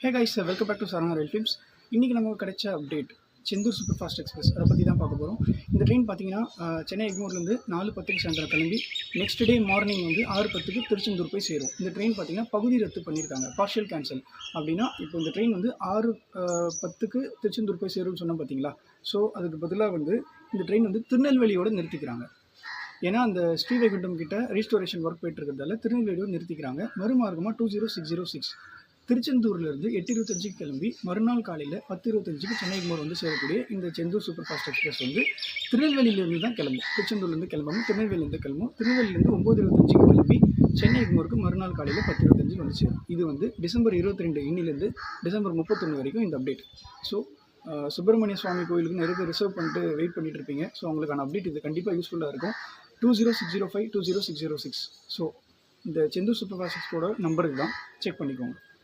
Hey guys, welcome back to Saravana rail films. இன்றைக்கி நமக்கு கிடைச்ச update Senthur super fast express அதை பற்றி தான் பார்க்க போகிறோம். இந்த ட்ரெயின் பார்த்தீங்கன்னா சென்னை எக்மோர்லேருந்து 4:10 சாயந்தரம் கிளம்பி நெக்ஸ்ட் டே மார்னிங் வந்து 6:10 திருச்செந்தூர் போய் சேரும். இந்த ட்ரெயின் பார்த்தீங்கன்னா பகுதி ரத்து பண்ணியிருக்காங்க, பார்ஷியல் கேன்சல். அப்படின்னா இப்போ இந்த ட்ரெயின் வந்து 6:10 திருச்செந்தூர் போய் சேரும்னு சொன்னோம் பார்த்தீங்களா. ஸோ அதுக்கு பதிலாக வந்து இந்த ட்ரெயின் வந்து திருநெல்வேலியோடு நிறுத்திக்கிறாங்க. ஏன்னா அந்த ஸ்ரீவைகுண்டம் கிட்ட ரீஸ்டோரேஷன் ஒர்க் போயிட்டு இருக்கிறதால திருநெல்வேலியோடு நிறுத்திக்கிறாங்க. மறுமார்க்கமாக 20606 திருச்செந்தூர்லேருந்து 8:25 கிளம்பி மறுநாள் காலையில் 10:25 சென்னை எக்மோர் வந்து சேரக்கூடிய இந்த செந்தூர் சூப்பர் ஃபாஸ்ட் எக்ஸ்பிரஸ் வந்து திருநெல்வேலியிலேருந்து தான் கிளம்பும். திருச்செந்தூர்லேருந்து கிளம்பாமல் திருநெல்வேலியிலேருந்து கிளம்பும். திருநெல்வேலியிலேருந்து 9:25 கிளம்பி சென்னை எக்மோருக்கு மறுநாள் காலையில் 10:25 வந்து சேரும். இது வந்து டிசம்பர் 22 இன்னிலேருந்து டிசம்பர் 31 வரைக்கும் இந்த அப்டேட். ஸோ சுப்பிரமணிய சுவாமி கோயிலுக்கு நிறைய பேர் ரிசர்வ் பண்ணிட்டு வெயிட் பண்ணிட்டு இருப்பீங்க. ஸோ அவங்களுக்கான அப்டேட் இது கண்டிப்பாக யூஸ்ஃபுல்லாக இருக்கும். 20605 20606. ஸோ இந்த செந்தூர் சூப்பர் ஃபாஸ்ட் எக்ஸ்பிரஸோட நம்பருக்கு தான் செக் பண்ணிக்கோங்க.